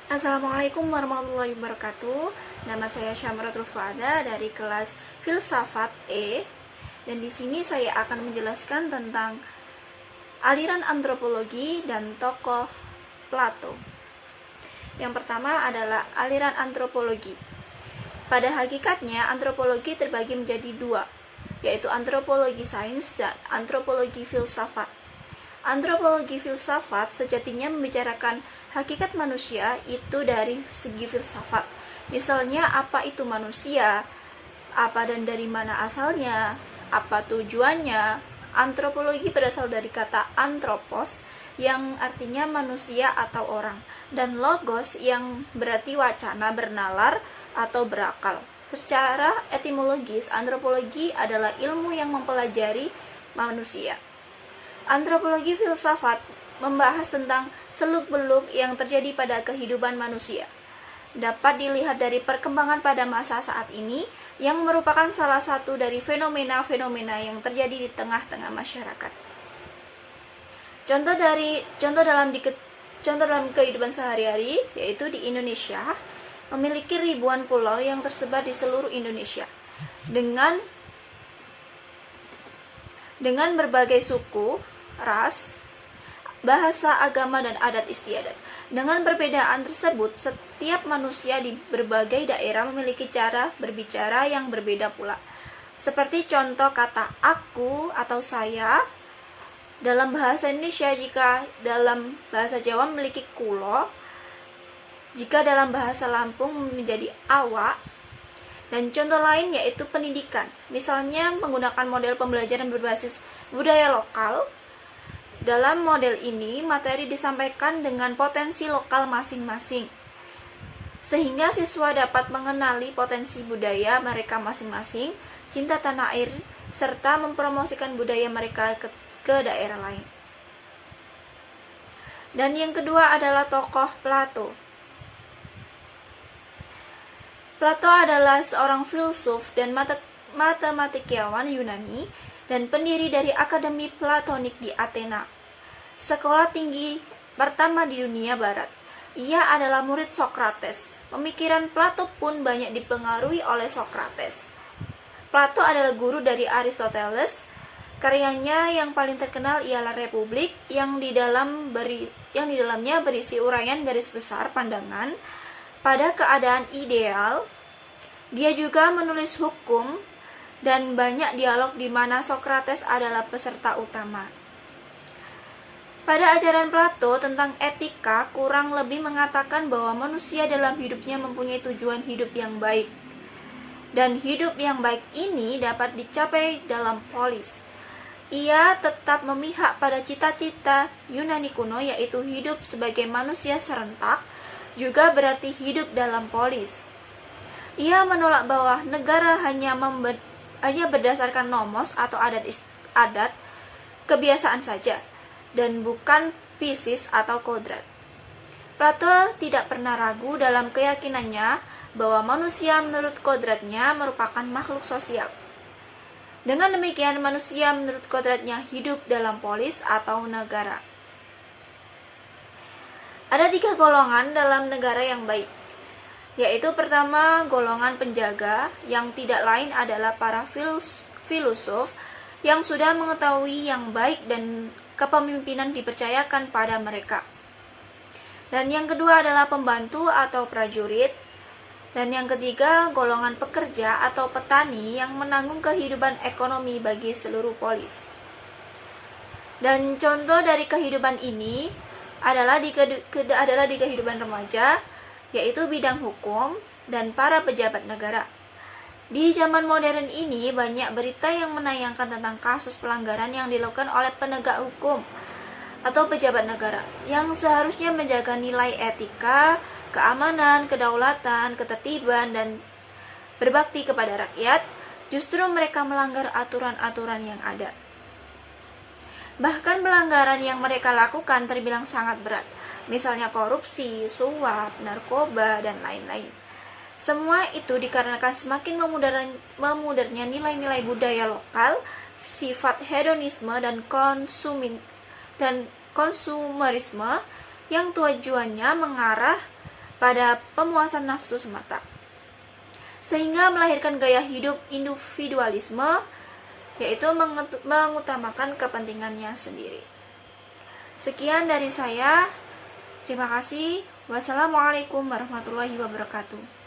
Assalamualaikum warahmatullahi wabarakatuh. Nama saya Syamratul Fuada dari kelas Filsafat E. Dan di sini saya akan menjelaskan tentang aliran antropologi dan tokoh Plato. Yang pertama adalah aliran antropologi. Pada hakikatnya, antropologi terbagi menjadi dua, yaitu antropologi sains dan antropologi filsafat. Antropologi filsafat sejatinya membicarakan hakikat manusia itu dari segi filsafat. Misalnya, apa itu manusia, apa dan dari mana asalnya, apa tujuannya. Antropologi berasal dari kata anthropos yang artinya manusia atau orang, dan logos yang berarti wacana, bernalar, atau berakal. Secara etimologis, antropologi adalah ilmu yang mempelajari manusia. Antropologi filsafat membahas tentang seluk-beluk yang terjadi pada kehidupan manusia. Dapat dilihat dari perkembangan pada masa saat ini yang merupakan salah satu dari fenomena-fenomena yang terjadi di tengah-tengah masyarakat. Contoh dalam kehidupan sehari-hari yaitu di Indonesia memiliki ribuan pulau yang tersebar di seluruh Indonesia dengan berbagai suku, ras, bahasa, agama, dan adat istiadat. Dengan perbedaan tersebut, setiap manusia di berbagai daerah memiliki cara berbicara yang berbeda pula. Seperti contoh kata aku atau saya dalam bahasa Indonesia, jika dalam bahasa Jawa memiliki kulo, jika dalam bahasa Lampung menjadi awak. Dan contoh lain yaitu pendidikan. Misalnya menggunakan model pembelajaran berbasis budaya lokal. Dalam model ini, materi disampaikan dengan potensi lokal masing-masing, sehingga siswa dapat mengenali potensi budaya mereka masing-masing, cinta tanah air, serta mempromosikan budaya mereka ke daerah lain. Dan yang kedua adalah tokoh Plato. Plato adalah seorang filsuf dan matematikawan Yunani dan pendiri dari Akademi Platonik di Athena, sekolah tinggi pertama di dunia barat. Ia adalah murid Sokrates. Pemikiran Plato pun banyak dipengaruhi oleh Sokrates. Plato adalah guru dari Aristoteles. Karyanya yang paling terkenal ialah Republik, yang di dalamnya berisi uraian garis besar pandangan pada keadaan ideal. Dia juga menulis hukum dan banyak dialog di mana Sokrates adalah peserta utama. Pada ajaran Plato tentang etika kurang lebih mengatakan bahwa manusia dalam hidupnya mempunyai tujuan hidup yang baik. Dan hidup yang baik ini dapat dicapai dalam polis. Ia tetap memihak pada cita-cita Yunani kuno, yaitu hidup sebagai manusia serentak, juga berarti hidup dalam polis. Ia menolak bahwa negara hanya berdasarkan nomos atau adat kebiasaan saja, dan bukan physis atau kodrat. Plato tidak pernah ragu dalam keyakinannya bahwa manusia menurut kodratnya merupakan makhluk sosial. Dengan demikian, manusia menurut kodratnya hidup dalam polis atau negara. Ada 3 golongan dalam negara yang baik, yaitu pertama, golongan penjaga, yang tidak lain adalah para filosof yang sudah mengetahui yang baik dan kepemimpinan dipercayakan pada mereka. Dan yang kedua adalah pembantu atau prajurit. Dan yang ketiga, golongan pekerja atau petani yang menanggung kehidupan ekonomi bagi seluruh polis. Dan contoh dari kehidupan ini adalah di kehidupan remaja, yaitu bidang hukum dan para pejabat negara. Di zaman modern ini banyak berita yang menayangkan tentang kasus pelanggaran yang dilakukan oleh penegak hukum atau pejabat negara yang seharusnya menjaga nilai etika, keamanan, kedaulatan, ketertiban, dan berbakti kepada rakyat. Justru mereka melanggar aturan-aturan yang ada. Bahkan pelanggaran yang mereka lakukan terbilang sangat berat, misalnya korupsi, suap, narkoba, dan lain-lain. Semua itu dikarenakan semakin memudarnya nilai-nilai budaya lokal, sifat hedonisme dan konsumerisme yang tujuannya mengarah pada pemuasan nafsu semata, sehingga melahirkan gaya hidup individualisme, yaitu mengutamakan kepentingannya sendiri. Sekian dari saya. Terima kasih. Wassalamualaikum warahmatullahi wabarakatuh.